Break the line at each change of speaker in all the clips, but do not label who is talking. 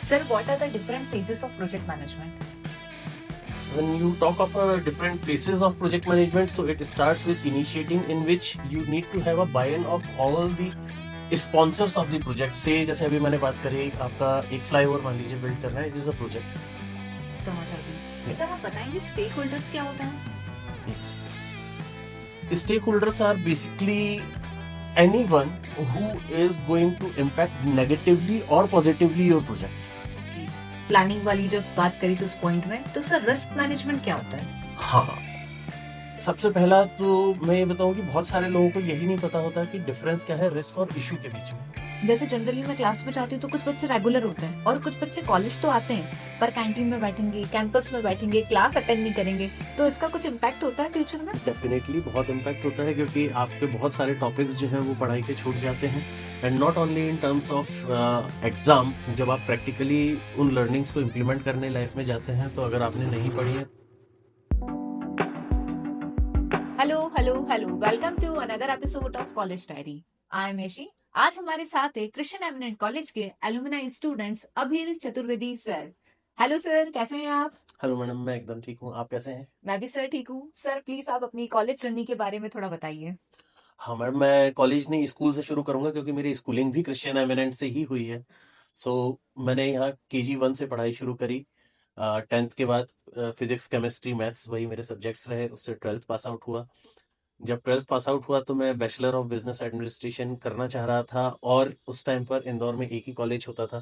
Sir, what are the different phases of project management?
When you talk of different phases of project management, so it starts with initiating, in which you need to have a buy-in of all the sponsors of the project. से जैसे अभी मैंने बात करी, आपका एक flyover मान लीजिए बिल्ड करना है, इट इज अ प्रोजेक्ट.
टमाटर भी।
Yeah.
सर आप बताएंगे स्टेक होल्डर्स क्या होता है?
Yes. Stakeholders are basically anyone who is going to impact negatively or positively your project.
Planning वाली जब बात करी थी उस पॉइंट में, तो सर रिस्क मैनेजमेंट क्या होता है?
हाँ, सबसे पहला तो मैं ये बताऊं कि बहुत सारे लोगों को यही नहीं पता होता कि डिफरेंस क्या है रिस्क और इशू के बीच में.
जैसे जनरली मैं क्लास में जाती हूँ तो कुछ बच्चे रेगुलर होते हैं और कुछ बच्चे कॉलेज तो आते हैं पर कैंटीन में बैठेंगे, कैंपस में बैठेंगे, क्लास अटेंड नहीं करेंगे, तो इसका कुछ इम्पैक्ट होता है फ्यूचर में?
डेफिनेटली बहुत इम्पैक्ट होता है, क्योंकि आपके बहुत सारे टॉपिक्स जो हैं वो पढ़ाई के छूट जाते हैं. And not only in terms of exam, जब आप प्रैक्टिकली उन लर्निंग्स को इम्प्लीमेंट करने लाइफ में जाते हैं, तो अगर आपने नहीं पढ़ी है.
Hello welcome to another episode of college diary. I am हेशी। आज हमारे साथ है क्रिश्चियन एमिनेंट कॉलेज के alumni students Abhir Chaturvedi sir. Hello sir, कैसे हैं आप?
हेलो मैडम, मैं एकदम ठीक हूँ, आप कैसे हैं?
मैं भी सर ठीक हूँ। सर प्लीज आप अपनी कॉलेज जर्नी के बारे में थोड़ा बताइए।
हाँ मैडम, मैं कॉलेज नहीं स्कूल से शुरू करूंगा, क्योंकि मेरी स्कूलिंग भी क्रिश्चियन एमिनेंट से ही हुई है. सो मैंने यहाँ KG 1 से पढ़ाई शुरू करी. 10th के बाद फिजिक्स केमिस्ट्री मैथ्स वही मेरे सब्जेक्ट्स रहे. उससे 12th पास आउट हुआ. जब 12th पास आउट हुआ तो मैं बैचलर ऑफ बिजनेस एडमिनिस्ट्रेशन करना चाह रहा था, और उस टाइम पर इंदौर में एक ही कॉलेज होता था.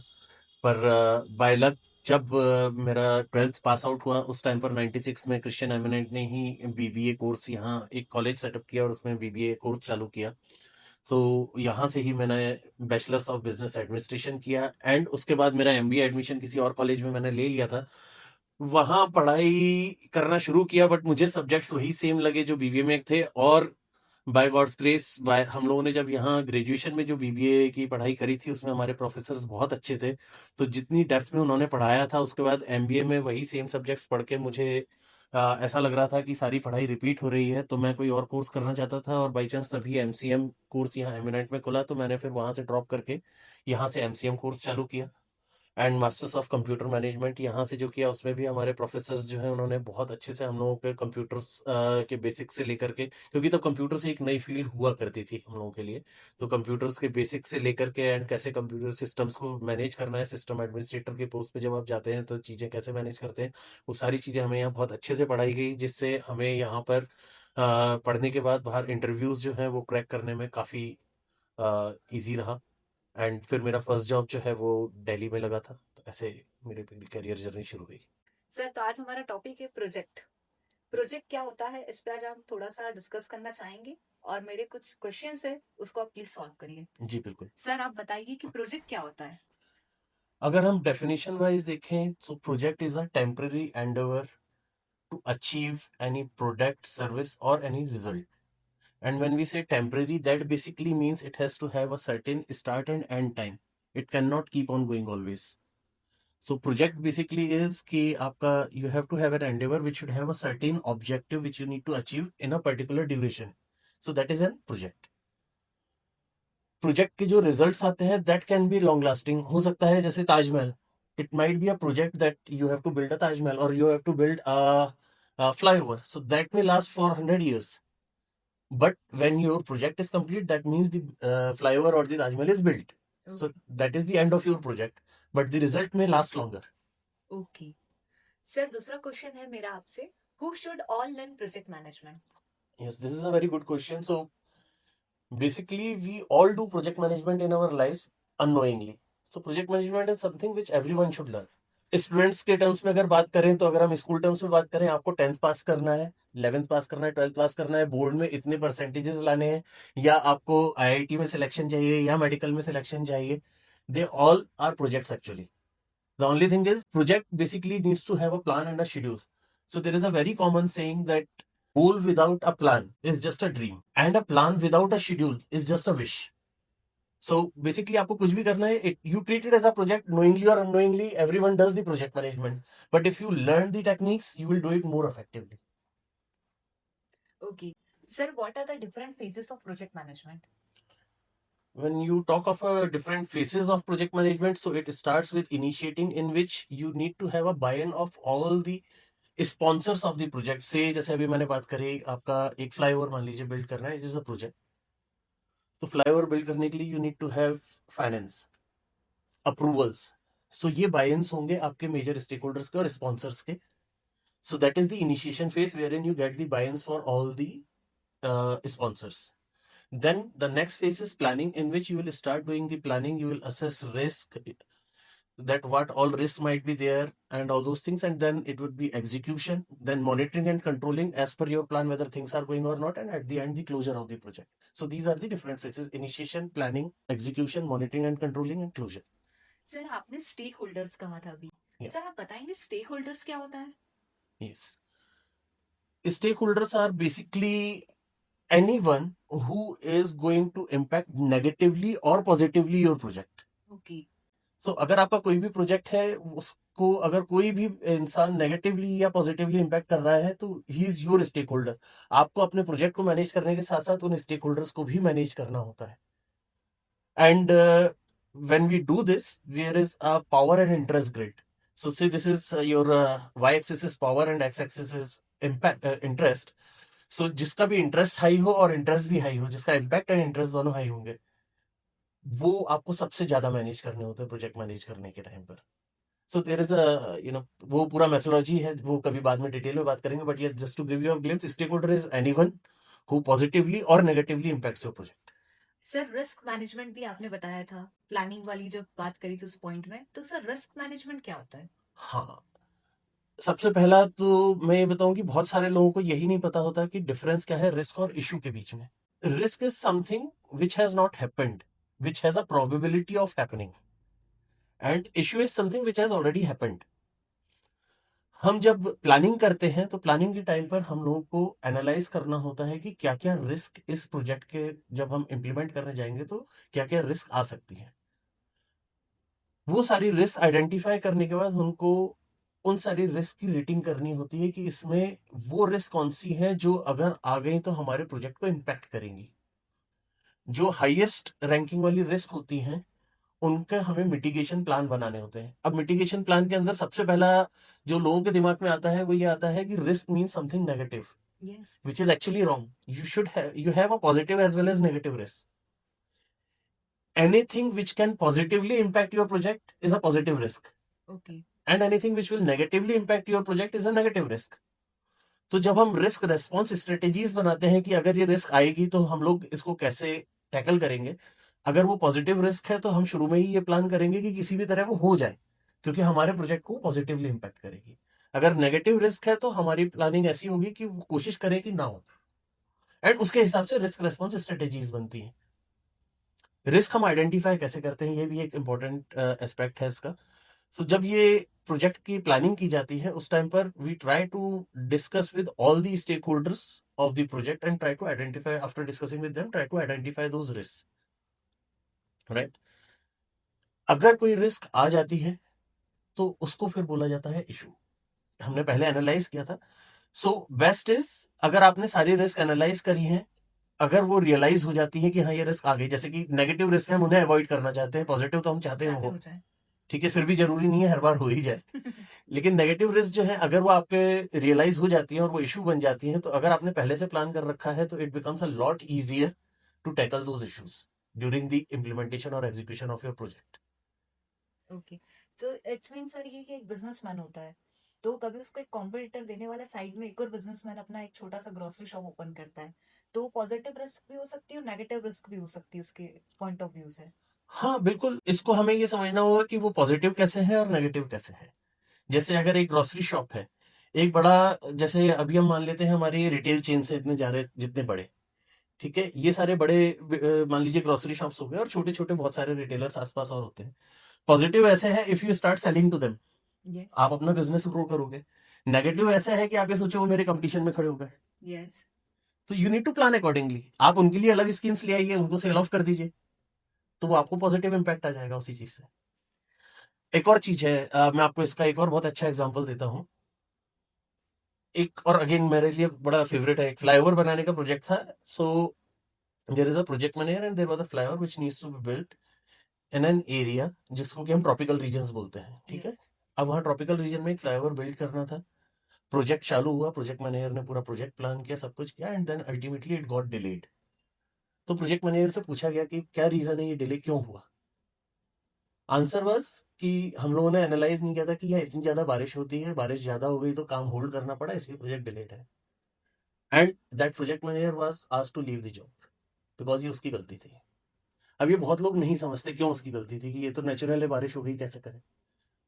पर बाय लक जब मेरा 12th पास आउट हुआ, उस टाइम पर 96 में क्रिश्चियन एमिनेंट ने ही BBA कोर्स यहाँ एक कॉलेज सेटअप किया और उसमें BBA कोर्स चालू किया. तो यहाँ से ही मैंने बैचलर्स ऑफ बिजनेस एडमिनिस्ट्रेशन किया, एंड उसके बाद मेरा MBA एडमिशन किसी और कॉलेज में मैंने ले लिया था. वहाँ पढ़ाई करना शुरू किया, बट मुझे सब्जेक्ट्स वही सेम लगे जो BBA में थे. और बाय गॉड्स ग्रेस, बाय हम लोगों ने जब यहाँ ग्रेजुएशन में जो BBA की पढ़ाई करी थी, उसमें हमारे प्रोफेसर्स बहुत अच्छे थे. तो जितनी डेप्थ में उन्होंने पढ़ाया था, उसके बाद MBA में वही सेम सब्जेक्ट्स पढ़ के मुझे ऐसा लग रहा था कि सारी पढ़ाई रिपीट हो रही है. तो मैं कोई और कोर्स करना चाहता था, और बाई चांस तभी MCM कोर्स यहाँ एमिनेंट में खुला, तो मैंने फिर वहाँ से ड्रॉप करके यहाँ से MCM कोर्स चालू किया. And masters of computer management यहाँ से जो किया, उसमें भी हमारे प्रोफेसर्स जो हैं उन्होंने बहुत अच्छे से हम लोगों के कंप्यूटर्स के बेसिक से लेकर के, क्योंकि तब कंप्यूटर से एक नई फील्ड हुआ करती थी हम लोगों के लिए. तो कंप्यूटर्स के बेसिक से लेकर के, एंड कैसे कंप्यूटर सिस्टम्स को मैनेज करना है, सिस्टम एडमिनिस्ट्रेटर के पोस्ट पे जब आप जाते हैं तो चीज़ें कैसे मैनेज करते हैं, वो सारी चीज़ें हमें यहाँ बहुत अच्छे से पढ़ाई गई, जिससे हमें यहाँ पर पढ़ने के बाद बाहर इंटरव्यूज़ जो हैं वो क्रैक करने में काफ़ी ईजी रहा. एंड फिर मेरा फर्स्ट जॉब जो है वो दिल्ली में लगा था. तो ऐसे मेरी करियर जर्नी शुरू हुई.
सर तो आज हमारा टॉपिक है प्रोजेक्ट। प्रोजेक्ट क्या होता है, इस पे आज हम थोड़ा सा डिस्कस करना चाहेंगे और मेरे कुछ क्वेश्चंस है उसको आप प्लीज सॉल्व करिए।
जी बिल्कुल.
सर आप बताइए कि प्रोजेक्ट क्या होता है?
अगर हम डेफिनेशन वाइज देखें, तो project is a temporary endeavour to achieve any product, service और any result. And when we say temporary, that basically means it has to have a certain start and end time. It cannot keep on going always. So project basically is कि आपका you have to have an endeavor which should have a certain objective which you need to achieve in a particular duration. So that is an project. Project के जो results आते हैं that can be long lasting. हो सकता है जैसे Taj Mahal, it might be a project that you have to build a Taj Mahal, और you have to build a flyover, so that may last for 100 years. But when your project is complete, that means the flyover or the Taj Mahal is built. So that is the end of your project. But the result may last longer.
Okay sir, दूसरा question है मेरा आपसे, who should all learn project management?
Yes, this is a very good question. So basically, we all do project management in our lives unknowingly. So project management is something which everyone should learn. Students के terms में अगर बात करें, तो अगर हम school terms में बात करें, आपको 10th पास करना है, 11th पास करना है, 12th पास करना है, बोर्ड में इतने परसेंटेजेस लाने हैं, या आपको IIT में सिलेक्शन चाहिए या मेडिकल में सिलेक्शन चाहिए, they all are projects actually. The only thing is, project basically needs to have a plan and a schedule. So there is a very common saying that goal without a plan is just a dream, and a plan without a schedule is just a wish. So basically आपको कुछ भी करना है, you treat it as a project, knowingly or unknowingly, everyone does the project management. But if you learn the techniques, you will do it more effectively.
Okay. Sir, what are the different phases of project management?
When you talk of different phases of project management, so it starts with initiating, in which you need to have a buy-in of all the sponsors of the project. से जैसे अभी मैंने बात करी, आपका एक flyover मान लीजिए बिल्ड करना है, इट इज अ प्रोजेक्ट. तो फ्लाईओवर बिल्ड करने के लिए you need to have finance approvals. So ये बाय-इन्स होंगे आपके मेजर स्टेक होल्डर्स के और स्पॉन्सर्स के. So that is the initiation phase wherein you get the buy ins for all the sponsors. Then the next phase is planning, in which you will start doing the planning. You will assess risk, that what all risks might be there and all those things, and then it would be execution, then monitoring and controlling as per your plan whether things are going or not, and at the end the closure of the project. So these are the different phases: initiation, planning, execution, monitoring and controlling, and closure.
Sir आपने stake holders कहा था अभी,
Yeah.
Sir आप बताएंगे stake holders क्या होता है?
Yes, stakeholders are basically anyone who is going to impact negatively or positively your project.
Okay.
तो अगर आपका कोई भी प्रोजेक्ट है, उसको अगर कोई भी इंसान नेगेटिवली या पॉजिटिवली इम्पैक्ट कर रहा है, तो he is your stakeholder. आपको अपने प्रोजेक्ट को मैनेज करने के साथ साथ उन स्टेक होल्डर्स को भी मैनेज करना होता है. And when we do this, there is a power and interest grid. So say this is your Y axis is power and X axis is interest. सो जिसका भी इंटरेस्ट हाई हो और इंटरेस्ट भी हाई हो, जिसका इम्पैक्ट एंड इंटरेस्ट दोनों high होंगे, वो आपको सबसे ज्यादा मैनेज करने होते हैं प्रोजेक्ट मैनेज करने के टाइम पर. सो देयर इज अ वो पूरा मेथोलॉजी है, वो कभी बाद में डिटेल में बात करेंगे. बट ये just to give you a glimpse, stakeholder is anyone who positively और negatively impacts your project.
Sir risk management भी आपने बताया था, प्लानिंग वाली जब बात करी थी उस पॉइंट में, तो सर रिस्क मैनेजमेंट क्या होता है?
हाँ, सबसे पहला तो मैं ये बताऊं कि बहुत सारे लोगों को यही नहीं पता होता कि डिफरेंस क्या है रिस्क और इशू के बीच में. Risk is something which has not happened, which has a probability of happening, and issue is something which has already happened. हम जब प्लानिंग करते हैं तो प्लानिंग के टाइम पर हम लोगों को एनालाइज करना होता है कि क्या क्या रिस्क इस प्रोजेक्ट के जब हम इंप्लीमेंट करने जाएंगे तो क्या क्या रिस्क आ सकती है. वो सारी रिस्क आइडेंटिफाई करने के बाद उनको उन सारी रिस्क की रेटिंग करनी होती है कि इसमें वो रिस्क कौन सी है जो अगर आ गई तो हमारे प्रोजेक्ट को इम्पैक्ट करेंगी. जो हाईएस्ट रैंकिंग वाली रिस्क होती हैं उनका हमें मिटिगेशन प्लान बनाने होते हैं. अब मिटिगेशन प्लान के अंदर सबसे पहला जो लोगों के दिमाग में आता है वो ये आता है कि risk mean something negative,
yes.
which is actually wrong. You have a positive as well as negative risk. Anything which can positively impact your project is a positive risk,
okay.
and anything which will negatively impact your project is a negative risk. तो जब हम risk response strategies बनाते हैं कि अगर ये risk आएगी तो हम लोग इसको कैसे टैकल करेंगे, अगर वो पॉजिटिव रिस्क है तो हम शुरू में ही ये प्लान करेंगे कि किसी भी तरह वो हो जाए, क्योंकि हमारे प्रोजेक्ट को पॉजिटिवली इम्पैक्ट करेगी. अगर नेगेटिव रिस्क है तो हमारी प्लानिंग ऐसी होगी कि वो कोशिश करें कि ना हो, एंड उसके हिसाब से रिस्क रेस्पॉन्स स्ट्रेटेजीज बनती हैं. रिस्क हम आइडेंटिफाई कैसे करते हैं, ये भी एक इंपॉर्टेंट एस्पेक्ट है इसका. सो जब ये प्रोजेक्ट की प्लानिंग की जाती है उस टाइम पर we try to discuss with all the stakeholders of the project and try to identify, after discussing with them, try to identify those risk. Right. अगर कोई रिस्क आ जाती है तो उसको फिर बोला जाता है इशू. हमने पहले एनालाइज किया था. सो बेस्ट इज, अगर आपने सारी रिस्क एनालाइज करी है, अगर वो रियलाइज हो जाती है कि हाँ ये रिस्क आ गई, जैसे कि नेगेटिव रिस्क हम उन्हें अवॉइड करना चाहते हैं, पॉजिटिव तो हम चाहते हैं
चाहते
हो,
हो जाए.
ठीक है, फिर भी जरूरी नहीं है हर बार हो ही जाए. लेकिन नेगेटिव रिस्क जो है अगर वो आपके रियलाइज हो जाती है और वो इशू बन जाती है, तो अगर आपने पहले से प्लान कर रखा है तो it becomes a lot easier to tackle those issues during the implementation और execution of your project.
Okay. तो इट्स मीन सर ये कि एक बिजनेसमैन होता है, तो कभी उसको एक कॉम्पिटिटर देने वाला साइड में एक और बिजनेसमैन अपना एक छोटा सा ग्रोसरी शॉप ओपन करता है, तो पॉजिटिव रिस्क भी हो सकती है और नेगेटिव रिस्क भी हो सकती है उसके पॉइंट ऑफ व्यू से.
हाँ बिल्कुल, इसको हमें ये समझना होगा कि वो पॉजिटिव कैसे है और नेगेटिव कैसे है. जैसे अगर एक ग्रोसरी शॉप है, एक बड़ा, जैसे अभी हम मान लेते हैं हमारी रिटेल चेन से इतने जा रहे जितने बड़े, ठीक है, ये सारे बड़े मान लीजिए ग्रोसरी शॉप्स हो गए और छोटे छोटे बहुत सारे रिटेलर्स आसपास और होते हैं. पॉजिटिव ऐसे है if you start selling to them,
yes.
आप अपना बिजनेस ग्रो करोगे. नेगेटिव ऐसा है कि आप ये सोचो वो मेरे कंपटीशन में खड़े हो गए.
यस.
तो you need to plan accordingly. आप उनके लिए अलग स्कीम्स ले आइए, उनको सेल ऑफ कर दीजिए, तो वो आपको पॉजिटिव इंपैक्ट आ जाएगा उसी चीज से. एक और चीज है, मैं आपको इसका एक और बहुत अच्छा एग्जांपल देता हूँ. एक और अगेन मेरे लिए बड़ा फेवरेट है, एक फ्लाईओवर बनाने का प्रोजेक्ट था. So there is a project manager and there was a flyover which needs to be built in an area जिसको कि हम ट्रॉपिकल रीजन्स बोलते हैं, ठीक है।
Yes.
अब वहाँ ट्रॉपिकल रीजन में एक फ्लाईओवर बिल्ड करना था। प्रोजेक्ट चालू हुआ, प्रोजेक्ट मैनेजर ने पूरा प्रोजेक्ट प्लान किया, सब कुछ किया, and then ultimately it got delayed. तो प्रोजेक्ट मैनेजर से पूछा गया कि क्या रीजन है, ये डिले क्यों हुआ। आंसर वाज कि हम लोगों ने एनालाइज नहीं किया था कि यार इतनी ज्यादा बारिश होती है, बारिश ज्यादा हो गई तो काम होल्ड करना पड़ा, इसलिए प्रोजेक्ट डिलेड है। And that project manager was asked to leave the job because ये उसकी गलती थी। अब ये बहुत लोग नहीं समझते क्यों उसकी गलती थी, कि ये तो नेचुरल है, बारिश हो गई, कैसे करें।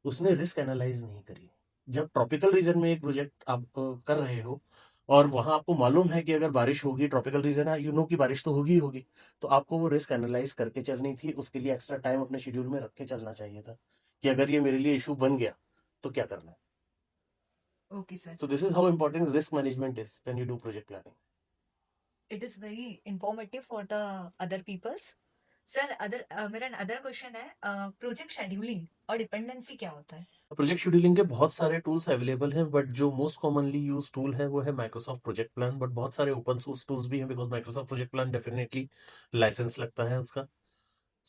उसने रिस्क एनालाइज नहीं करी। जब ट्रॉपिकल रीजन में एक प्रोजेक्ट आप कर रहे हो और वहां आपको मालूम है कि अगर बारिश होगी, ट्रॉपिकल रीजन है, यू नो कि बारिश तो होगी ही होगी, तो आपको वो रिस्क एनालाइज करके चलनी थी। उसके लिए एक्स्ट्रा टाइम अपने शेड्यूल में रख के चलना चाहिए था कि अगर ये मेरे लिए इशू बन गया तो क्या करना है।
Okay, sir.
So this is how important risk management is when you do project planning.
It is very informative for the other peoples. Sir मेरा अदर क्वेश्चन है, प्रोजेक्ट शेड्यूलिंग और डिपेंडेंसी क्या होता है?
प्रोजेक्ट शेड्यूलिंग के बहुत सारे tools available हैं, बट जो मोस्ट कॉमनली यूज टूल है वो है माइक्रोसॉफ्ट प्रोजेक्ट प्लान। बट बहुत सारे ओपन सोर्स टूल्स भी हैं, because Microsoft project plan definitely licence लगता है उसका।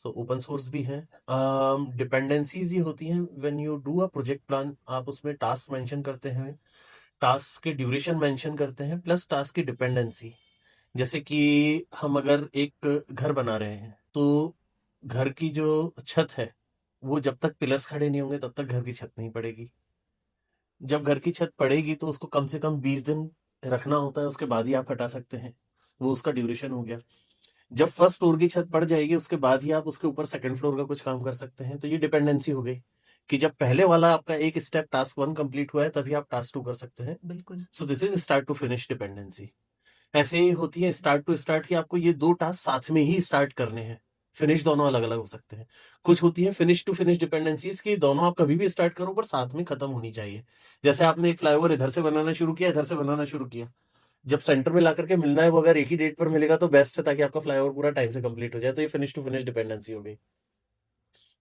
सो ओपन सोर्स भी है। डिपेंडेंसीज ये होती हैं when you do a project plan, आप उसमें टास्क मेंशन करते हैं, टास्क के ड्यूरेशन मेंशन करते हैं, प्लस टास्क की डिपेंडेंसी। जैसे कि हम अगर एक घर बना रहे हैं तो घर की जो छत है वो जब तक पिलर्स खड़े नहीं होंगे तब तक घर की छत नहीं पड़ेगी। जब घर की छत पड़ेगी तो उसको कम से कम 20 दिन रखना होता है, उसके बाद ही आप हटा सकते हैं। वो उसका ड्यूरेशन हो गया। जब फर्स्ट फ्लोर की छत पड़ जाएगी उसके बाद ही आप उसके ऊपर सेकंड फ्लोर का कुछ काम कर सकते हैं। तो ये डिपेंडेंसी हो गई कि जब पहले वाला आपका एक स्टेप टास्क 1 कंप्लीट हुआ है तभी आप टास्क 2 कर सकते हैं।
बिल्कुल।
So this is start to finish dependency. ऐसे ही होती है स्टार्ट टू स्टार्ट की, आपको ये 2 टास्क साथ में ही स्टार्ट करने हैं। फिनिश दोनों अलग अलग हो सकते हैं। कुछ होती है फिनिश टू फिनिश डिपेंडेंसीज की दोनों आप कभी भी स्टार्ट करो पर साथ में खत्म होनी चाहिए। जैसे आपने एक फ्लाईओवर इधर से बनाना शुरू किया, इधर से बनाना शुरू किया, जब सेंटर में ला करके मिलना है वो अगर एक ही डेट पर मिलेगा तो बेस्ट है, ताकि आपका फ्लाईओवर पूरा टाइम से कंप्लीट हो जाए। तो ये फिनिश टू फिनिश डिपेंडेंसी हो गई।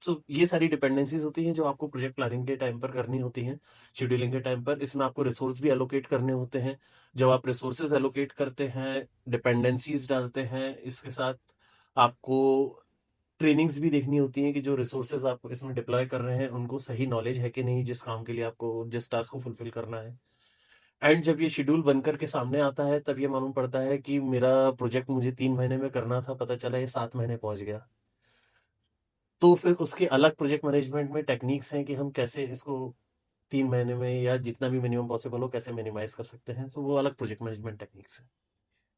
सो ये सारी डिपेंडेंसीज होती हैं जो आपको प्रोजेक्ट प्लानिंग के टाइम पर करनी होती हैं, शेड्यूलिंग के टाइम पर। इसमें आपको रिसोर्स भी एलोकेट करने होते हैं। जब आप रिसोर्सेज एलोकेट करते हैं, डिपेंडेंसीज डालते हैं, इसके साथ आपको ट्रेनिंग्स भी देखनी होती हैं कि जो रिसोर्सेज आप इसमें डिप्लॉय कर रहे हैं उनको सही नॉलेज है कि नहीं, जिस काम के लिए आपको जिस टास्क को फुलफिल करना है। एंड जब ये शेड्यूल बनकर के सामने आता है तब ये मालूम पड़ता है कि मेरा प्रोजेक्ट मुझे 3 महीने में करना था, पता चला ये 7 महीने पहुंच गया। तो फिर उसके अलग प्रोजेक्ट मैनेजमेंट में टेक्निक्स हैं कि हम कैसे इसको 3 महीने में या जितना भी मिनिमम पॉसिबल हो कैसे मिनिमाइज कर सकते हैं। तो वो अलग प्रोजेक्ट मैनेजमेंट टेक्निक्स हैं।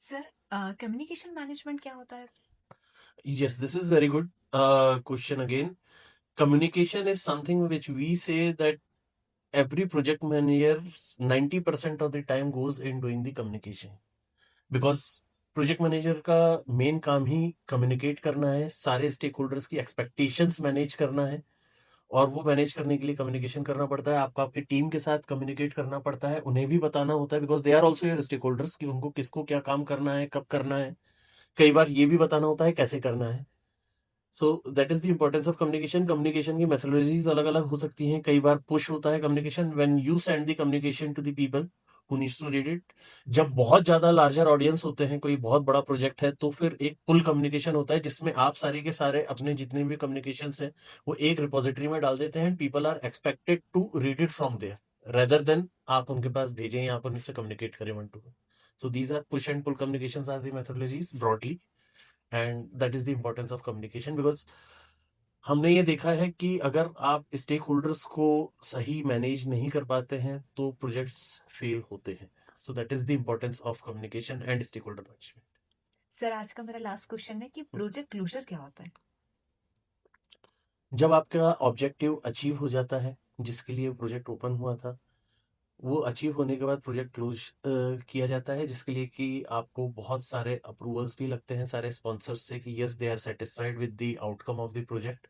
सर कम्युनिकेशन मैनेजमेंट क्या होता है?
Yes, this is very good question again. Communication is something which we say that every project manager 90% of the time goes in doing the communication, because project manager का main काम ही communicate करना है, सारे stake holders की expectations manage करना है। और वो मैनेज करने के लिए कम्युनिकेशन करना पड़ता है, आपको आपकी टीम के साथ कम्युनिकेट करना पड़ता है, उन्हें भी बताना होता है because they are also your stakeholders कि उनको किसको क्या काम करना है, कब करना है। कई बार ये भी बताना होता है कैसे करना है। सो that is the importance of communication. Communication की मेथोडोलॉजीज अलग अलग हो सकती हैं। कई बार पुश होता है communication when you send the communication to the people who needs to read it. जब बहुत ज्यादा लार्जर ऑडियंस होते हैं, कोई बहुत बड़ा प्रोजेक्ट है, तो फिर एक पुल कम्युनिकेशन होता है जिसमें आप सारे के सारे अपने जितने भी कम्युनिकेशन हैं वो एक रिपोजिटरी में डाल देते हैं। People are expected to read it from there rather than आप उनके पास भेजें या आप उनसे कम्युनिकेट करें one to one. So these are push and pull communication are the methodologies broadly, and that is the importance of communication. Because हमने ये देखा है कि अगर आप स्टेक होल्डर्स को सही मैनेज नहीं कर पाते हैं तो प्रोजेक्ट्स फेल होते हैं। So that is the importance of communication and stakeholder management.
Sir आज का मेरा लास्ट क्वेश्चन है कि प्रोजेक्ट क्लोजर क्या होता है?
जब आपका ऑब्जेक्टिव अचीव हो जाता है जिसके लिए प्रोजेक्ट ओपन हुआ था, वो अचीव होने के बाद प्रोजेक्ट क्लोज किया जाता है, जिसके लिए कि आपको बहुत सारे अप्रूवल्स भी लगते हैं सारे स्पॉन्सर्स से कि yes they are satisfied with the outcome of the project.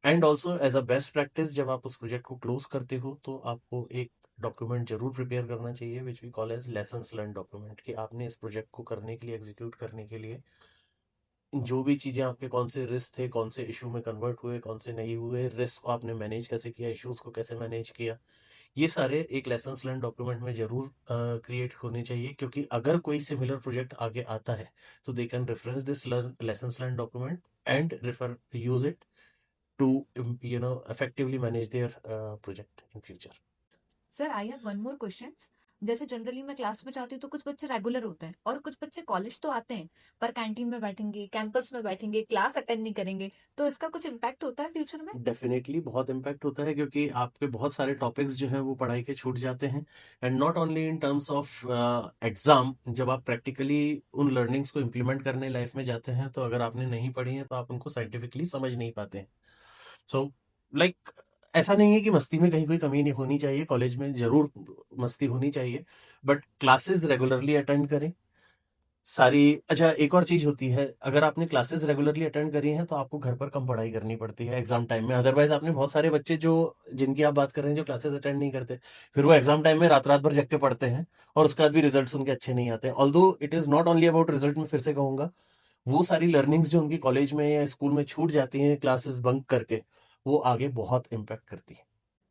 And also as a best practice जब आप उस प्रोजेक्ट को क्लोज करते हो तो आपको एक डॉक्यूमेंट जरूर प्रिपेयर करना चाहिए which we call as lessons learn document, कि आपने इस प्रोजेक्ट को करने के लिए, एग्जीक्यूट करने के लिए जो भी चीज़ें आपके कौन से रिस्क थे, कौन से इशू में कन्वर्ट हुए, कौन से नहीं हुए, रिस्क को आपने मैनेज कैसे किया, इश्यूज को कैसे मैनेज किया, ये सारे एक लेसन्स लर्न डॉक्यूमेंट में जरूर क्रिएट होने चाहिए, क्योंकि अगर कोई सिमिलर प्रोजेक्ट आगे आता है तो they can reference this lessons learn document and refer use it to effectively manage their project in future.
Sir I have one more question. जैसे जनरली मैं क्लास में जाती हूँ तो कुछ बच्चे रेगुलर होते हैं और कुछ बच्चे कॉलेज तो आते हैं पर कैंटीन में बैठेंगे, कैंपस में बैठेंगे, क्लास अटेंड नहीं करेंगे, तो इसका कुछ इम्पैक्ट होता है फ्यूचर में?
डेफिनेटली बहुत इम्पैक्ट होता है, क्योंकि आपके बहुत सारे टॉपिक्स जो हैं वो पढ़ाई के छूट जाते हैं, and not only in terms of exam. जब आप प्रैक्टिकली उन लर्निंग्स को इम्प्लीमेंट करने लाइफ में जाते हैं, तो अगर आपने नहीं पढ़ी है तो आप उनको साइंटिफिकली समझ नहीं पाते हैं। सो लाइक ऐसा नहीं है कि मस्ती में कहीं कोई कमी नहीं होनी चाहिए, कॉलेज में जरूर मस्ती होनी चाहिए, बट क्लासेस रेगुलरली अटेंड करें सारी। अच्छा, एक और चीज होती है, अगर आपने क्लासेस रेगुलरली अटेंड करी हैं तो आपको घर पर कम पढ़ाई करनी पड़ती है एग्जाम टाइम में। अदरवाइज आपने बहुत सारे बच्चे जो जिनकी आप बात कर रहे हैं जो क्लासेस अटेंड नहीं करते, फिर वो एग्जाम टाइम में रात रात भर जग के पढ़ते हैं और उसके बाद भी रिजल्ट्स उनके अच्छे नहीं आते। Although it is not only about result, में फिर से कहूंगा, वो सारी लर्निंग्स जो उनकी कॉलेज में या स्कूल में छूट जाती हैं क्लासेस बंक करके, वो आगे बहुत इम्पैक्ट करती है।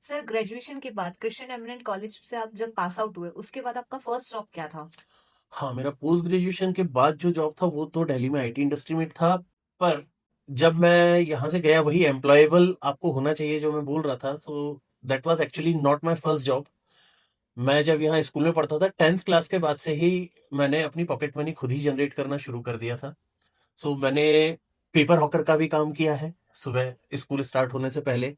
सर ग्रेजुएशन के बाद क्रिश्चियन एमिनेंट कॉलेज से आप जब पास आउट हुए उसके बाद आपका फर्स्ट जॉब क्या था?
हाँ, मेरा पोस्ट ग्रेजुएशन के बाद जो जॉब था वो तो दिल्ली में आईटी इंडस्ट्री में था, पर जब मैं यहाँ से गया, वही एम्प्लॉयबल आपको होना चाहिए जो मैं बोल रहा था, so that was actually not my first job. मैं जब यहाँ स्कूल में पढ़ता था 10th क्लास के बाद से ही मैंने अपनी पॉकेट मनी खुद ही जनरेट करना शुरू कर दिया था। सो मैंने पेपर हॉकर का भी काम किया है सुबह स्कूल स्टार्ट होने से पहले।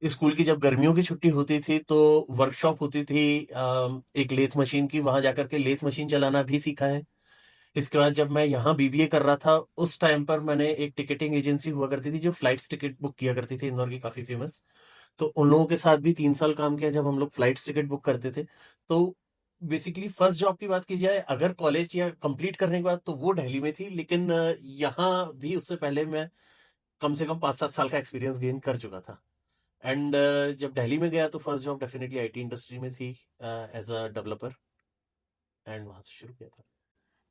स्कूल की जब गर्मियों की छुट्टी होती थी तो वर्कशॉप होती थी एक लेथ मशीन की, वहां जाकर के लेथ मशीन चलाना भी सीखा है। इसके बाद जब मैं यहाँ बीबीए कर रहा था, उस टाइम पर मैंने एक टिकटिंग एजेंसी हुआ करती थी जो फ्लाइट्स टिकट बुक किया करती थी, इंदौर की काफी फेमस। तो उन लोगों के साथ भी 3 साल काम किया जब हम लोग फ्लाइट्स टिकट बुक करते थे। तो बेसिकली फर्स्ट जॉब की बात की जाए अगर कॉलेज या कंप्लीट करने के बाद, तो वो दिल्ली में थी, लेकिन यहाँ भी उससे पहले मैं कम से कम 5-7 साल का एक्सपीरियंस गेन कर चुका था। एंड जब दिल्ली में गया तो first job definitely IT industry में थी एज अ डेवलपर, एंड वहां से शुरू किया था।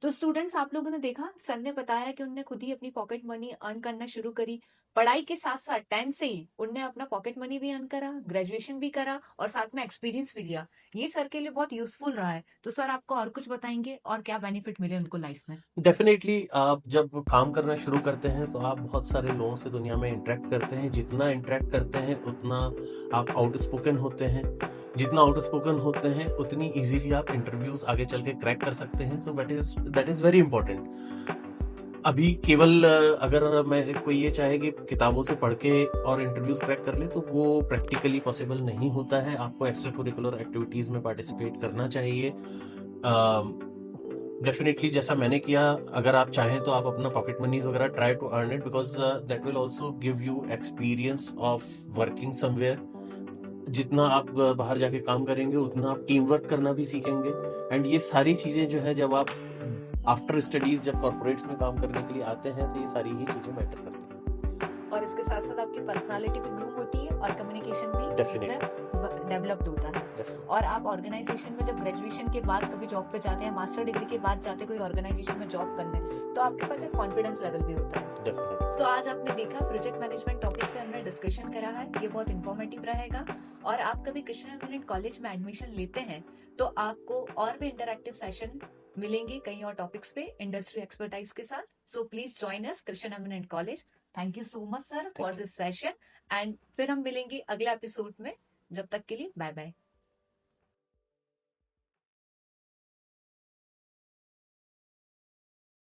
तो स्टूडेंट्स आप लोगों ने देखा, सर ने बताया कि उनने खुद ही अपनी पॉकेट मनी अर्न करना शुरू करी। पढ़ाई के साथ साथ 10 से ही उनने अपना पॉकेट मनी भी अर्न करा, ग्रेजुएशन भी करा और साथ में एक्सपीरियंस भी लिया। ये सर के लिए बहुत यूजफुल रहा है। तो सर आपको और कुछ बताएंगे और क्या बेनिफिट मिले उनको लाइफ में?
डेफिनेटली आप जब काम करना शुरू करते हैं तो आप बहुत सारे लोगों से दुनिया में इंटरेक्ट करते हैं। जितना इंटरेक्ट करते हैं उतना आप आउटस्पोकन होते हैं। जितना आउटस्पोकन होते हैं उतनी इजीली आप इंटरव्यूज आगे चल के क्रैक कर सकते हैं। So that is very important. अभी केवल अगर मैं कोई ये चाहे कि किताबों से पढ़ के और इंटरव्यूज क्रैक कर ले, तो वो प्रैक्टिकली पॉसिबल नहीं होता है। आपको एक्स्ट्रा करिकुलर एक्टिविटीज में पार्टिसिपेट करना चाहिए। डेफिनेटली जैसा मैंने किया, अगर आप चाहें तो आप अपना पॉकेट मनीज वगैरह try to earn it, because that will also give you experience of working somewhere. जितना आप बाहर जाके काम करेंगे उतना आप टीम वर्क करना भी सीखेंगे। एंड ये सारी चीजें जो है, जब आप आफ्टर स्टडीज जब कॉर्पोरेट्स में काम करने के लिए आते हैं, तो ये सारी ही चीजें मैटर करती हैं।
और इसके साथ साथ आपकी पर्सनालिटी भी ग्रूम होती है और कम्युनिकेशन भी डेवलप्ड होता है। और आप ऑर्गेनाइजेशन में जब ग्रेजुएशन के बाद कभी जॉब पे जाते हैं, मास्टर डिग्री के बाद जाते हैं कोई ऑर्गेनाइजेशन में जॉब करने, तो आपके पास एक कॉन्फिडेंस लेवल भी होता है। तो आज आपने देखा प्रोजेक्ट मैनेजमेंट टॉपिक पे हमने डिस्कशन करा है, ये बहुत इंफॉर्मेटिव रहेगा। और आप कभी क्रिश्चियन एमिनेंट कॉलेज में एडमिशन लेते हैं तो आपको और भी इंटरैक्टिव सेशन मिलेंगे कई और टॉपिक्स पे इंडस्ट्री एक्सपर्टाइज के साथ। So please join us Christian eminent college. Thank you so much sir for this session, and फिर हम मिलेंगे अगले एपिसोड में। जब तक के लिए बाय बाय।